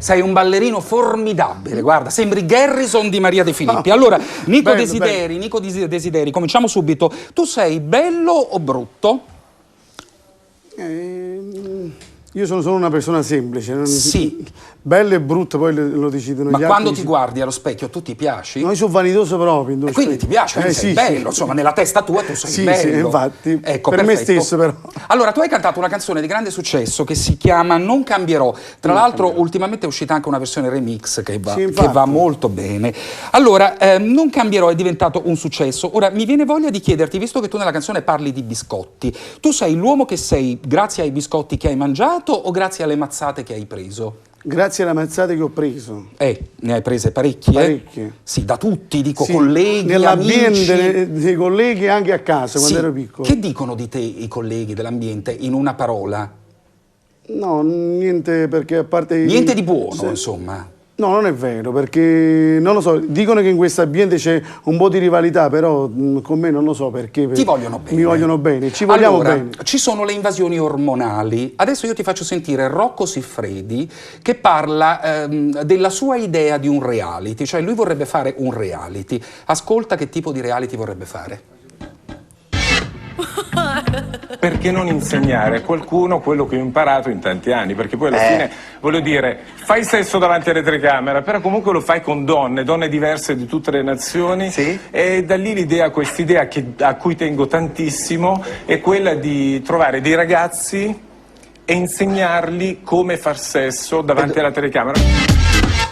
Sei un ballerino formidabile, guarda, sembri Garrison di Maria De Filippi. Allora, Nico Desideri, cominciamo subito. Tu sei bello o brutto? Io sono solo una persona semplice. Sì. Bello e brutto poi lo decidono gli altri. Ma quando ti guardi allo specchio tu ti piaci? No, io sono vanitoso proprio. E quindi ti piace, quindi sei bello, insomma, nella testa tua tu sei bello. Sì, infatti, ecco, per me stesso però. Allora, tu hai cantato una canzone di grande successo che si chiama Non cambierò. Tra l'altro, ultimamente è uscita anche una versione remix che va molto bene. Allora, Non cambierò è diventato un successo. Ora, mi viene voglia di chiederti, visto che tu nella canzone parli di biscotti, tu sei l'uomo che sei grazie ai biscotti che hai mangiato o grazie alle mazzate che hai preso? Grazie alle mazzate che ho preso. Ne hai prese parecchie? Parecchie. Sì, da tutti, dico, colleghi, nell'ambiente, amici. dei colleghi e anche a casa, quando ero piccolo. Che dicono di te i colleghi dell'ambiente in una parola? No, niente, perché a parte... Niente di buono, insomma. No, non è vero, perché, non lo so, dicono che in questo ambiente c'è un po' di rivalità, però con me non lo so perché. Ti vogliono bene. Mi vogliono bene, ci vogliamo bene. Ci sono le invasioni ormonali. Adesso io ti faccio sentire Rocco Siffredi che parla della sua idea di un reality, cioè lui vorrebbe fare un reality. Ascolta che tipo di reality vorrebbe fare. Perché non insegnare a qualcuno quello che ho imparato in tanti anni? Perché poi alla fine, voglio dire, fai sesso davanti alle telecamere, però comunque lo fai con donne diverse di tutte le nazioni. Sì. E da lì quest'idea a cui tengo tantissimo, è quella di trovare dei ragazzi e insegnargli come far sesso davanti alla telecamera.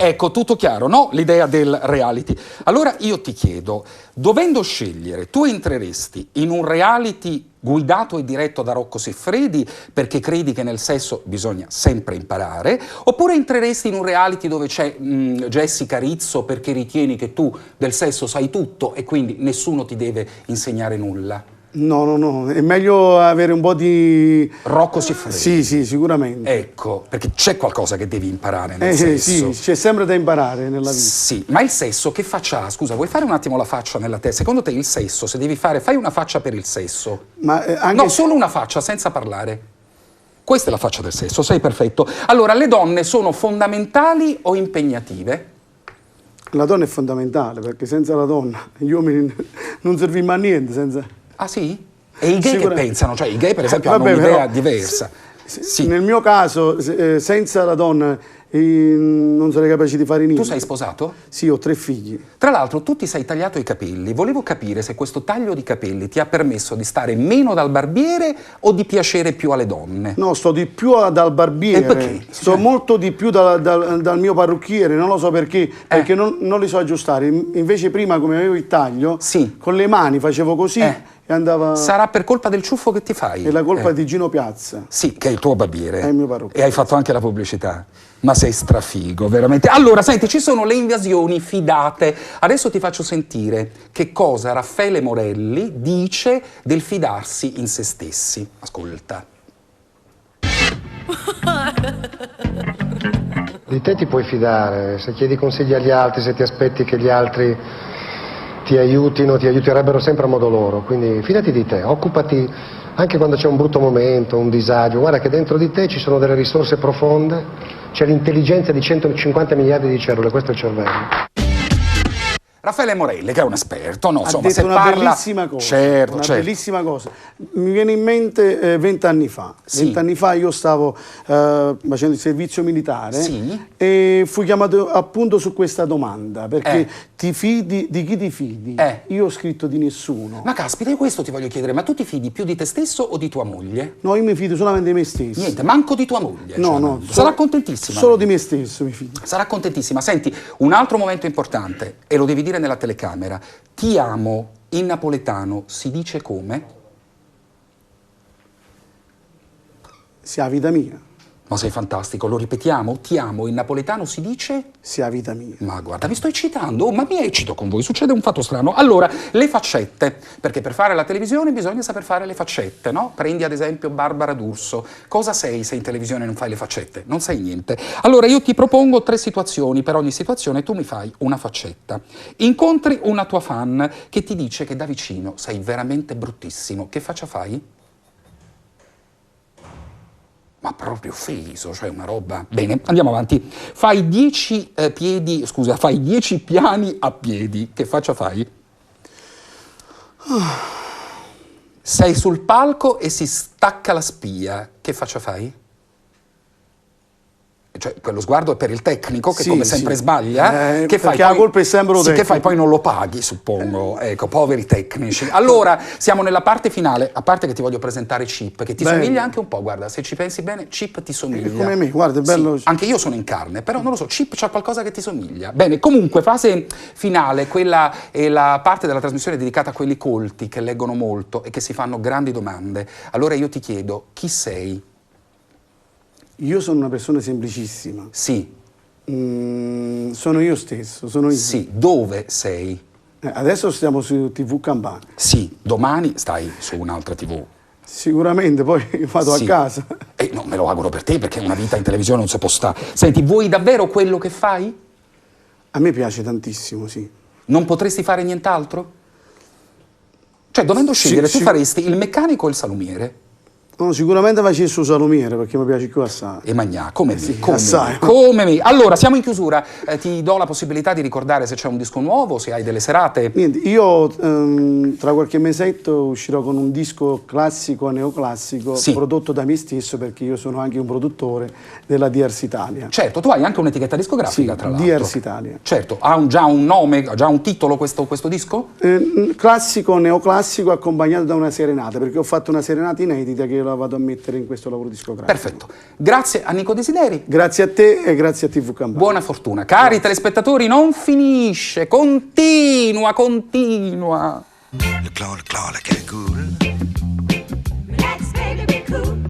Ecco, tutto chiaro, no? L'idea del reality. Allora io ti chiedo, dovendo scegliere, tu entreresti in un reality guidato e diretto da Rocco Siffredi perché credi che nel sesso bisogna sempre imparare, oppure entreresti in un reality dove c'è Jessica Rizzo perché ritieni che tu del sesso sai tutto e quindi nessuno ti deve insegnare nulla? No, è meglio avere un po' di... Rocco Siffredi. Sì, sicuramente. Ecco, perché c'è qualcosa che devi imparare nel sesso. Sì, c'è sempre da imparare nella vita. Sì, ma il sesso che faccia ha? Scusa, vuoi fare un attimo la faccia nella testa? Secondo te il sesso, se devi fare, fai una faccia per il sesso. Ma anche... No, solo una faccia, senza parlare. Questa è la faccia del sesso, sei perfetto. Allora, le donne sono fondamentali o impegnative? La donna è fondamentale, perché senza la donna gli uomini non serviamo a niente, senza... Ah sì? E i gay che pensano? Cioè i gay per esempio hanno un'idea diversa. Sì. Nel mio caso, senza la donna non sarei capace di fare niente. Tu sei sposato? Sì, ho 3 figli. Tra l'altro tu ti sei tagliato i capelli. Volevo capire se questo taglio di capelli ti ha permesso di stare meno dal barbiere o di piacere più alle donne. No, sto di più dal barbiere. E perché? Sto molto di più dal mio parrucchiere, non lo so perché, perché non li so aggiustare. Invece prima, come avevo il taglio, con le mani facevo così e andava... Sarà per colpa del ciuffo che ti fai? È la colpa di Gino Piazza. Sì, che è il tuo barbiere. È il mio parrucchiere. E hai fatto anche la pubblicità. Ma sei strafigo, veramente. Allora, senti, ci sono le invasioni fidate. Adesso ti faccio sentire che cosa Raffaele Morelli dice del fidarsi in se stessi. Ascolta. Di te ti puoi fidare, se chiedi consigli agli altri, se ti aspetti che gli altri ti aiutino, ti aiuterebbero sempre a modo loro. Quindi fidati di te, occupati anche quando c'è un brutto momento, un disagio. Guarda che dentro di te ci sono delle risorse profonde. C'è l'intelligenza di 150 miliardi di cellule, questo è il cervello. Raffaele Morelli, che è un esperto, no? Insomma, Ha detto se una parla... bellissima cosa. Certo, una bellissima cosa. Mi viene in mente 20 anni fa. 20 anni fa io stavo facendo il servizio militare e fui chiamato appunto su questa domanda, perché ti fidi di chi ti fidi? Io ho scritto di nessuno. Ma caspita, io questo ti voglio chiedere, ma tu ti fidi più di te stesso o di tua moglie? No, io mi fido solamente di me stesso. Niente, manco di tua moglie. No, cioè, no. Sarà contentissima. Solo di me stesso mi fido. Sarà contentissima. Senti, un altro momento importante, e lo devi dire nella telecamera. Ti amo in napoletano si dice come? Sia vita mia. Ma sei fantastico, lo ripetiamo? Ti amo in napoletano si dice? Sia vita mia. Ma guarda, vi sto eccitando, ma mi eccito con voi, succede un fatto strano. Allora, le faccette, perché per fare la televisione bisogna saper fare le faccette, no? Prendi ad esempio Barbara D'Urso. Cosa sei se in televisione non fai le faccette? Non sei niente. Allora io ti propongo 3 situazioni, per ogni situazione tu mi fai una faccetta. Incontri una tua fan che ti dice che da vicino sei veramente bruttissimo. Che faccia fai? Ma proprio offeso, cioè una roba... Bene, andiamo avanti. Fai 10 fai 10 piani a piedi. Che faccia fai? Sei sul palco e si stacca la spia. Che faccia fai? Cioè, quello sguardo è per il tecnico che come sempre sbaglia. Che fai? Perché la colpa è sempre lo tecnico. Che fai? Poi non lo paghi, suppongo. Ecco, poveri tecnici. Allora, siamo nella parte finale, a parte che ti voglio presentare Chip, che ti somiglia anche un po', guarda, se ci pensi bene, Chip ti somiglia. Come me, guarda, è bello. Sì, anche io sono in carne, però non lo so, Chip c'ha qualcosa che ti somiglia. Bene, comunque, fase finale, quella è la parte della trasmissione dedicata a quelli colti, che leggono molto e che si fanno grandi domande. Allora io ti chiedo, chi sei? Io sono una persona semplicissima. Sì. Sono io stesso, sono io. Sì, dove sei? Adesso stiamo su TV Campania. Sì, domani stai su un'altra TV. Sicuramente, poi vado a casa. No, me lo auguro per te, perché una vita in televisione non si può stare. Senti, vuoi davvero quello che fai? A me piace tantissimo, sì. Non potresti fare nient'altro? Cioè, dovendo scegliere, tu faresti il meccanico o il salumiere? No, sicuramente facessi il salumiere, perché mi piace più assai. E magnà, come me, sì, come assai. Me, come me. Allora, siamo in chiusura. Ti do la possibilità di ricordare se c'è un disco nuovo, se hai delle serate. Niente, io tra qualche mesetto uscirò con un disco classico, neoclassico, prodotto da me stesso, perché io sono anche un produttore della Diers Italia. Certo, tu hai anche un'etichetta discografica, tra l'altro. Diers Italia. Certo, ha già un nome, ha già un titolo questo disco? Classico, neoclassico, accompagnato da una serenata, perché ho fatto una serenata inedita che la vado a mettere in questo lavoro discografico. Perfetto. Grazie a Nico Desideri. Grazie a te e grazie a TV Campania. Buona fortuna. Cari telespettatori, non finisce, continua. Le clone, che è cool.